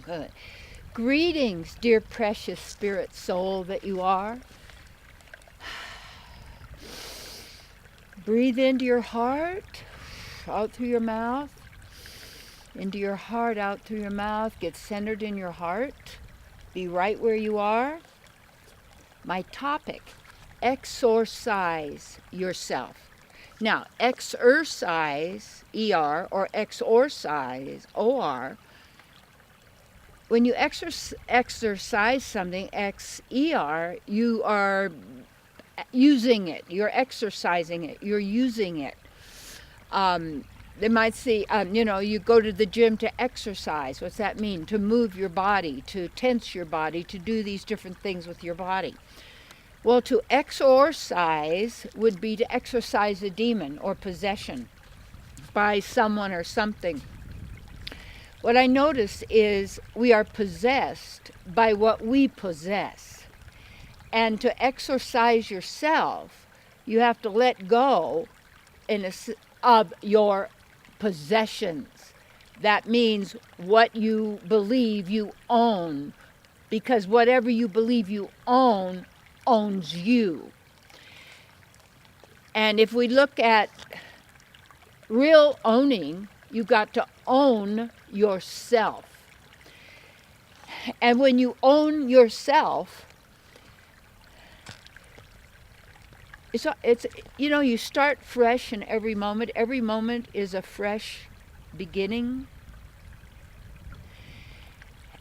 Good. Greetings, dear precious spirit soul that you are. Breathe into your heart, out through your mouth. Into your heart, out through your mouth. Get centered in your heart. Be right where you are. My topic, exorcise yourself. Now, exercise, ER, or exorcise, OR, when you exercise something, XER, you are using it. You're exercising it. You're using it. They might say, you go to the gym to exercise. What's that mean? To move your body, to tense your body, to do these different things with your body. Well, to exorcise would be to exorcise a demon or possession by someone or something. What I notice is we are possessed by what we possess. And to exorcise yourself, you have to let go of your possessions. That means what you believe you own, because whatever you believe you own owns you. And if we look at real owning, you've got to own yourself. And when you own yourself, it's you start fresh in every moment. Every moment is a fresh beginning.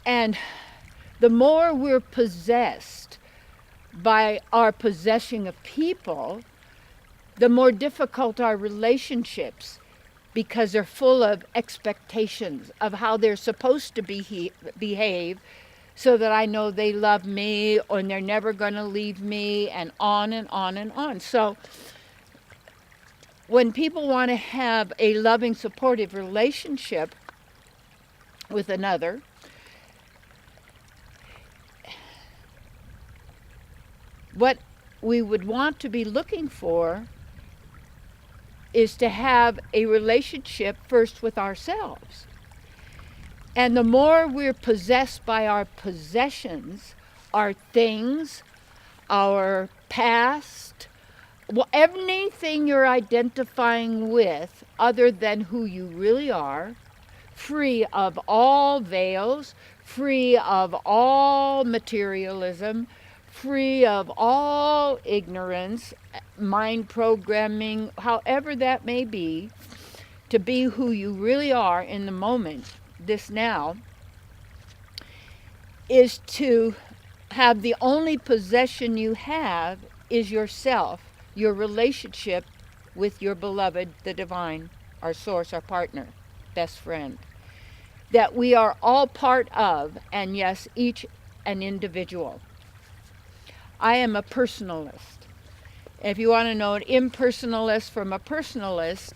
And the more we're possessed by our possessing of people, the more difficult our relationships, because they're full of expectations of how they're supposed to behave, so that I know they love me and they're never going to leave me, and on and on and on. So when people want to have a loving, supportive relationship with another, what we would want to be looking for is to have a relationship first with ourselves. And the more we're possessed by our possessions, our things, our past, anything you're identifying with other than who you really are, free of all veils, free of all materialism, free of all ignorance, mind programming, however that may be, to be who you really are in the moment, this now, is to have the only possession you have is yourself, your relationship with your beloved, the divine, our source, our partner, best friend, that we are all part of, and yes, each an individual. I am a personalist. If you want to know an impersonalist from a personalist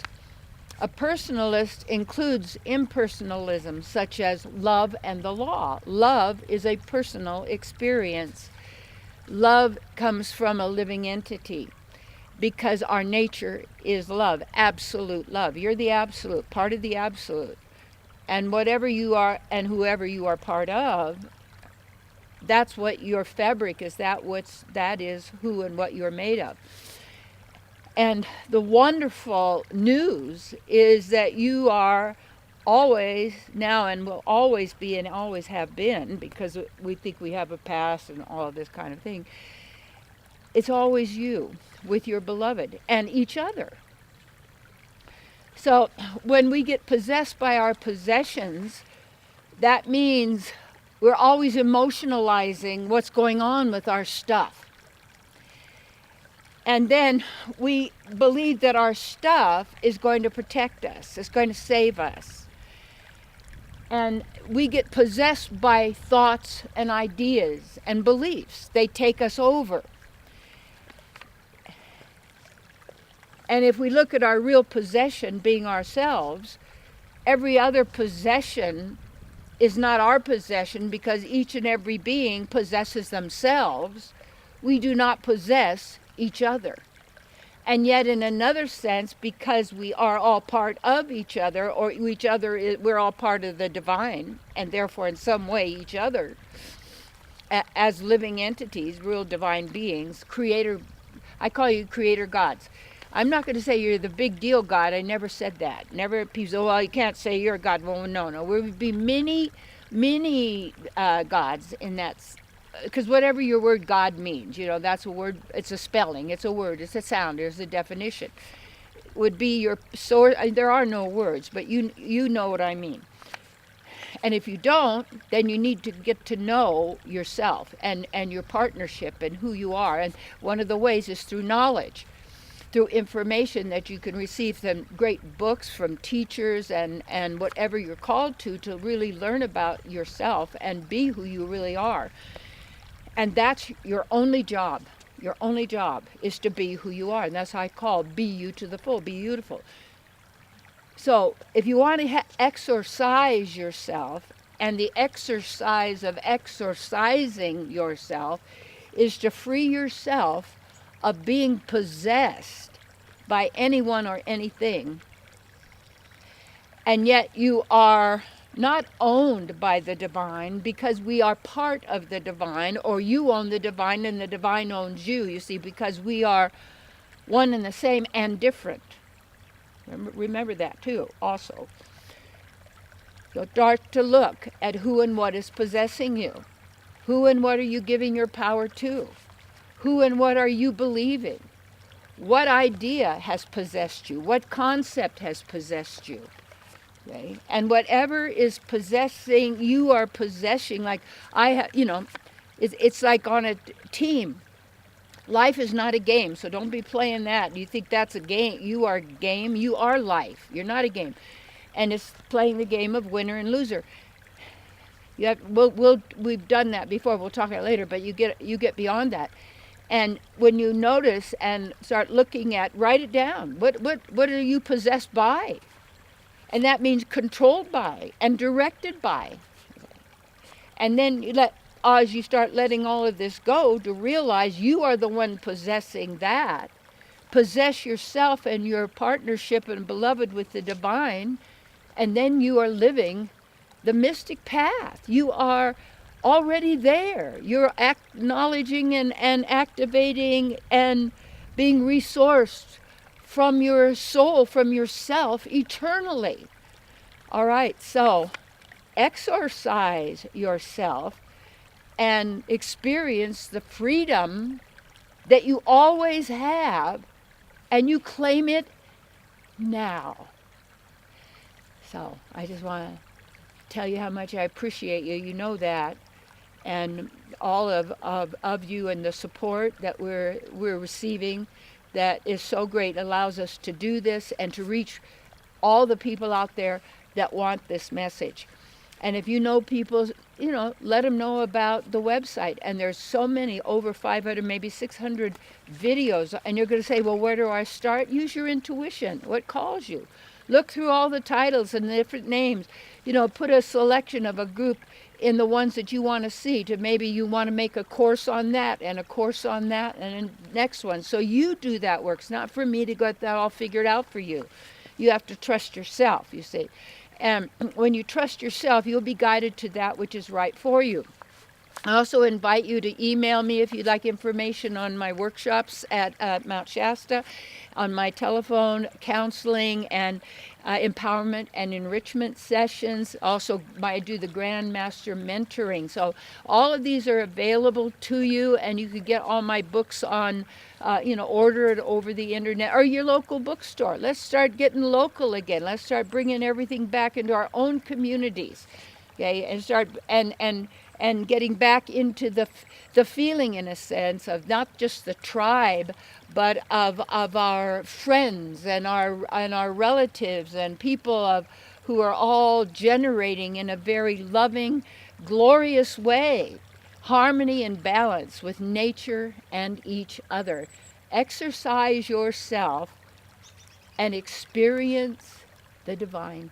includes impersonalism, such as love and the law. Love is a personal experience. Love comes from a living entity, because our nature is love, absolute love. You're the absolute, part of the absolute. And whatever you are and whoever you are part of, that's what your fabric is. That is who and what you're made of. And the wonderful news is that you are always, now and will always be and always have been, because we think we have a past and all of this kind of thing. It's always you with your beloved and each other. So when we get possessed by our possessions, that means we're always emotionalizing what's going on with our stuff. And then we believe that our stuff is going to protect us, it's going to save us. And we get possessed by thoughts and ideas and beliefs. They take us over. And if we look at our real possession being ourselves, every other possession is not our possession, because each and every being possesses themselves. We do not possess each other. And yet in another sense, because we are all part of each other, or each other, we're all part of the divine, and therefore in some way each other, as living entities, real divine beings, creator, I call you creator gods. I'm not going to say you're the big deal God. I never said that. Never, people say, well, you can't say you're a God. Well, no. There would be many gods in that, because whatever your word God means, that's a word, it's a spelling, it's a word, it's a sound, there's a definition. Would be your source. There are no words, but you know what I mean. And if you don't, then you need to get to know yourself and your partnership and who you are. And one of the ways is through knowledge, through information that you can receive from great books, from teachers, and whatever you're called to really learn about yourself and be who you really are. And that's your only job. Your only job is to be who you are. And that's how I call be you to the full, be beautiful. So if you want to exorcise yourself, and the exercise of exorcising yourself is to free yourself of being possessed by anyone or anything. And yet you are not owned by the divine, because we are part of the divine, or you own the divine and the divine owns you, see, because we are one and the same and different. Remember that too, also. So start to look at who and what is possessing you. Who and what are you giving your power to? Who and what are you believing? What idea has possessed you? What concept has possessed you? Okay? And whatever is possessing, you are possessing. Like it's like on a team. Life is not a game, so don't be playing that. You think that's a game? You are a game. You are life. You're not a game, and it's playing the game of winner and loser. We've done that before. We'll talk about it later, but you get beyond that. And when you notice and start looking at, write it down. What are you possessed by? And that means controlled by and directed by. And then as you start letting all of this go, to realize you are the one possessing that. Possess yourself and your partnership and beloved with the divine, and then you are living the mystic path. You are already there. You're acknowledging and activating and being resourced from your soul, from yourself, eternally. All right, so exorcise yourself and experience the freedom that you always have, and you claim it now. So I just want to tell you how much I appreciate you. You know that. And all of you, and the support that we're receiving, that is so great, allows us to do this and to reach all the people out there that want this message. And if you know people, let them know about the website. And there's so many, over 500, maybe 600 videos. And you're going to say, well, where do I start? Use your intuition. What calls you? Look through all the titles and the different names. Put a selection of a group in the ones that you want to see. To maybe you want to make a course on that and a course on that and the next one. So you do that work. It's not for me to get that all figured out for you. You have to trust yourself, you see. And when you trust yourself, you'll be guided to that which is right for you. I also invite you to email me if you'd like information on my workshops at Mount Shasta, on my telephone counseling and empowerment and enrichment sessions. Also, I do the Grandmaster mentoring. So all of these are available to you, and you can get all my books on, order it over the internet or your local bookstore. Let's start getting local again. Let's start bringing everything back into our own communities. Okay, and start and getting back into the feeling, in a sense, of not just the tribe, but of our friends and our relatives and people who are all generating in a very loving, glorious way, harmony and balance with nature and each other. Exercise yourself and experience the divine.